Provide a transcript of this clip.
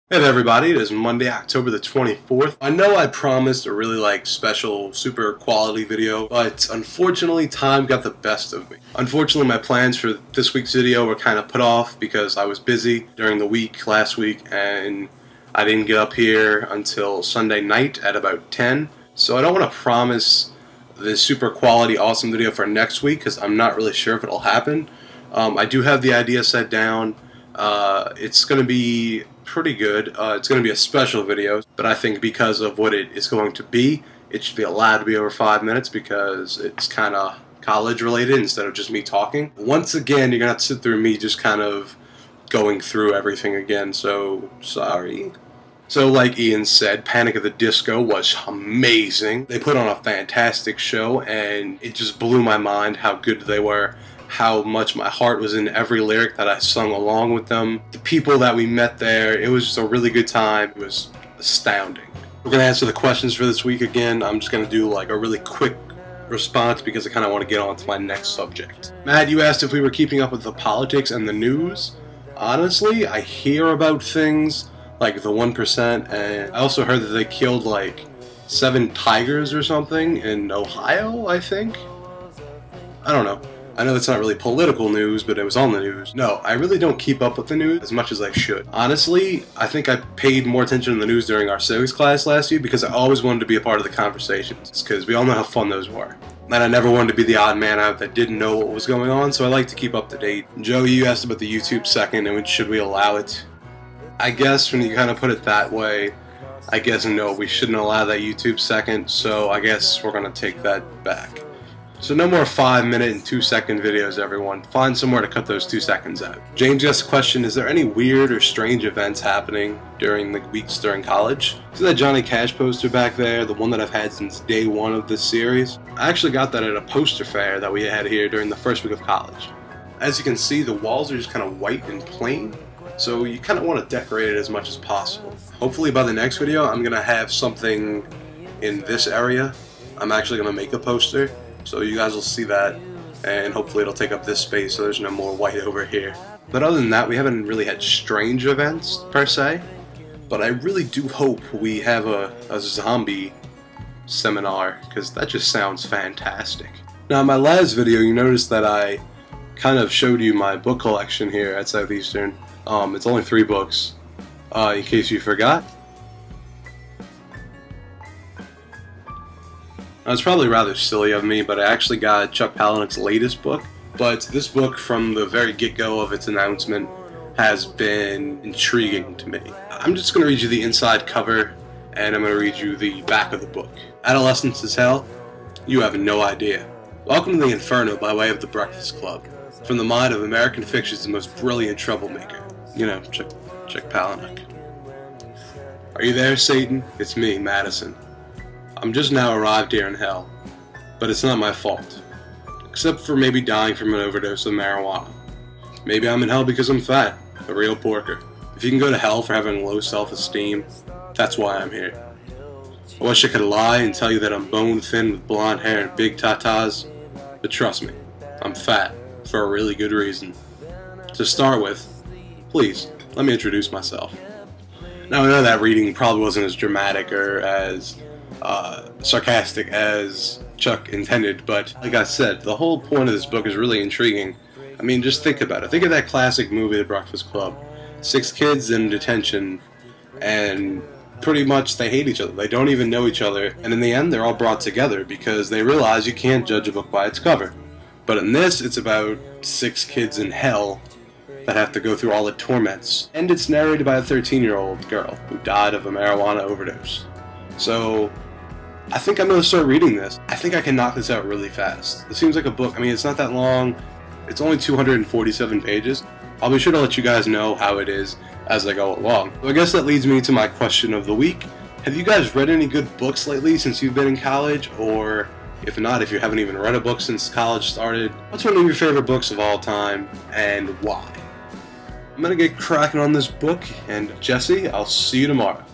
Hey there everybody, it is Monday, October the 24th. I know I promised a really special, super quality video, but unfortunately time got the best of me. Unfortunately my plans for this week's video were kind of put off because I was busy during the week, last week, and I didn't get up here until Sunday night at about 10. So I don't want to promise this super quality, awesome video for next week because I'm not really sure if it'll happen. I do have the idea set down. It's going to be pretty good. It's going to be a special video, but I think because of what it is going to be, it should be allowed to be over 5 minutes because it's kind of college related instead of just me talking. Once again, you're going to have to sit through me just kind of going through everything again, so sorry. So like Ian said, Panic at the Disco was amazing. They put on a fantastic show and it just blew my mind how good they were. How much my heart was in every lyric that I sung along with them. The people that we met there, it was just a really good time. It was astounding. We're going to answer the questions for this week again. I'm just going to do like a really quick response because I kind of want to get on to my next subject. Matt, you asked if we were keeping up with the politics and the news. Honestly, I hear about things like the 1%, and I also heard that they killed like 7 tigers or something in Ohio, I think. I don't know. I know that's not really political news, but it was on the news. No, I really don't keep up with the news as much as I should. Honestly, I think I paid more attention to the news during our civics class last year because I always wanted to be a part of the conversations, because we all know how fun those were. And I never wanted to be the odd man out that didn't know what was going on, so I like to keep up to date. Joe, you asked about the YouTube second, and should we allow it? I guess when you kind of put it that way, I guess no, we shouldn't allow that YouTube second, so I guess we're going to take that back. So no more 5-minute and 2-second videos, everyone. Find somewhere to cut those 2 seconds out. James asked the question, is there any weird or strange events happening during the weeks during college? See that Johnny Cash poster back there, the one that I've had since day 1 of this series? I actually got that at a poster fair that we had here during the first week of college. As you can see, the walls are just kind of white and plain, so you kind of want to decorate it as much as possible. Hopefully by the next video, I'm going to have something in this area. I'm actually going to make a poster. So you guys will see that, and hopefully it'll take up this space so there's no more white over here. But other than that, we haven't really had strange events, per se. But I really do hope we have a zombie seminar, because that just sounds fantastic. Now in my last video, you noticed that I kind of showed you my book collection here at Southeastern. It's only 3 books, in case you forgot. Now, it's probably rather silly of me, but I actually got Chuck Palahniuk's latest book. But this book, from the very get-go of its announcement, has been intriguing to me. I'm just going to read you the inside cover, and I'm going to read you the back of the book. Adolescence is hell? You have no idea. Welcome to the Inferno by way of the Breakfast Club. From the mind of American fiction's most brilliant troublemaker. You know, Chuck Palahniuk. Are you there, Satan? It's me, Madison. I'm just now arrived here in hell, but it's not my fault, except for maybe dying from an overdose of marijuana. Maybe I'm in hell because I'm fat, a real porker. If you can go to hell for having low self-esteem, that's why I'm here. I wish I could lie and tell you that I'm bone thin with blonde hair and big tatas, but trust me, I'm fat for a really good reason. To start with, please, let me introduce myself. Now I know that reading probably wasn't as dramatic or as sarcastic as Chuck intended, but like I said, the whole point of this book is really intriguing. I mean, just think about it. Think of that classic movie, The Breakfast Club. 6 kids in detention, and pretty much they hate each other. They don't even know each other, and in the end, they're all brought together because they realize you can't judge a book by its cover. But in this, it's about 6 kids in hell that have to go through all the torments. And it's narrated by a 13-year-old girl who died of a marijuana overdose. So I think I'm going to start reading this. I think I can knock this out really fast. It seems like a book. I mean, it's not that long. It's only 247 pages. I'll be sure to let you guys know how it is as I go along. So I guess that leads me to my question of the week. Have you guys read any good books lately since you've been in college? Or if not, if you haven't even read a book since college started, what's one of your favorite books of all time and why? I'm going to get cracking on this book, and Jesse, I'll see you tomorrow.